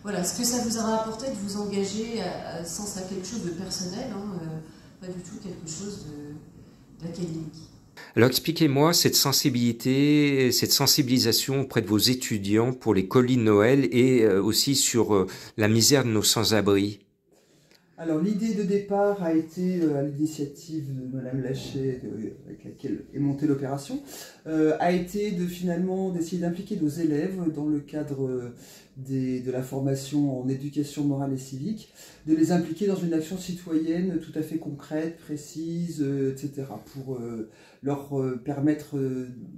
Voilà, ce que ça vous aura apporté de vous engager sans ça quelque chose de personnel, hein, pas du tout quelque chose d'académique. Alors expliquez-moi cette sensibilité, cette sensibilisation auprès de vos étudiants pour les colis de Noël et aussi sur la misère de nos sans-abri. Alors l'idée de départ a été à l'initiative de Madame Lachet, avec laquelle est montée l'opération, a été d'essayer d'impliquer nos élèves dans le cadre de la formation en éducation morale et civique, de les impliquer dans une action citoyenne tout à fait concrète, précise, etc. pour leur permettre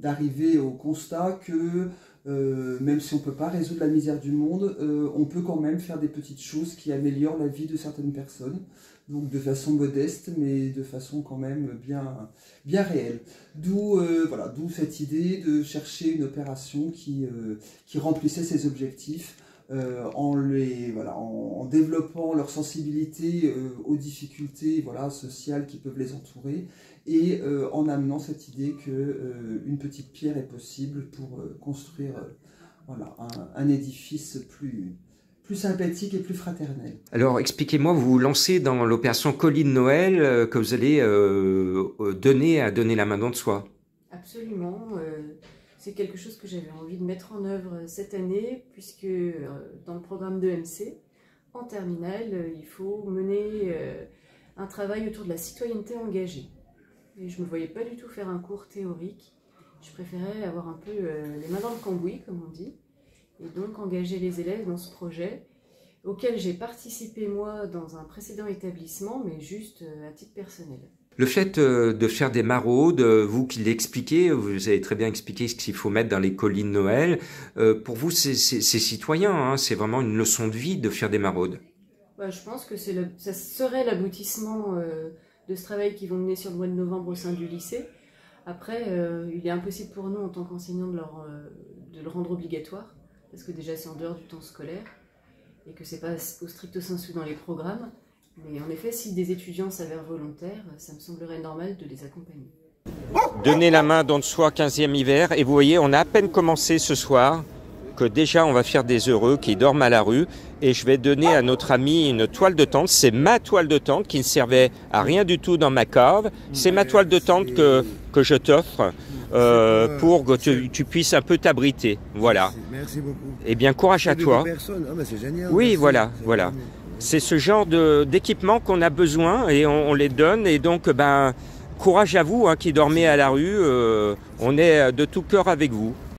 d'arriver au constat que même si on ne peut pas résoudre la misère du monde, on peut quand même faire des petites choses qui améliorent la vie de certaines personnes, donc de façon modeste, mais de façon quand même bien réelle. D'où cette idée de chercher une opération qui remplissait ses objectifs, en développant leur sensibilité aux difficultés sociales qui peuvent les entourer, et en amenant cette idée qu'une petite pierre est possible pour construire un édifice plus sympathique et plus fraternel. Alors expliquez-moi, vous vous lancez dans l'opération colis de Noël que vous allez donner la main dans de soi. Absolument. C'est quelque chose que j'avais envie de mettre en œuvre cette année, puisque dans le programme d'EMC, en terminale, il faut mener un travail autour de la citoyenneté engagée. Et je ne me voyais pas du tout faire un cours théorique. Je préférais avoir un peu les mains dans le cambouis, comme on dit, et donc engager les élèves dans ce projet, auquel j'ai participé moi dans un précédent établissement, mais juste à titre personnel. Le fait de faire des maraudes, vous qui l'expliquez, vous avez très bien expliqué ce qu'il faut mettre dans les colis de Noël. Pour vous, c'est citoyen, hein, c'est vraiment une leçon de vie de faire des maraudes. Je pense que ça serait l'aboutissement de ce travail qui vont mener sur le mois de novembre au sein du lycée. Après, il est impossible pour nous, en tant qu'enseignants, de le rendre obligatoire, parce que déjà c'est en dehors du temps scolaire, et que c'est pas au stricto sensu dans les programmes. Mais en effet, si des étudiants s'avèrent volontaires, ça me semblerait normal de les accompagner. Donner la main dans de soi, 15e hiver, et vous voyez, on a à peine commencé ce soir, que déjà on va faire des heureux qui dorment à la rue, et je vais donner à notre ami une toile de tente. C'est ma toile de tente qui ne servait à rien du tout dans ma cave. C'est ma toile de tente que je t'offre pour que tu puisses un peu t'abriter. Voilà. Merci beaucoup. Eh bien, courage à toi. C'est génial. Oui, voilà. C'est ce genre d'équipement qu'on a besoin et on les donne. Et donc, courage à vous qui dormez à la rue. On est de tout cœur avec vous.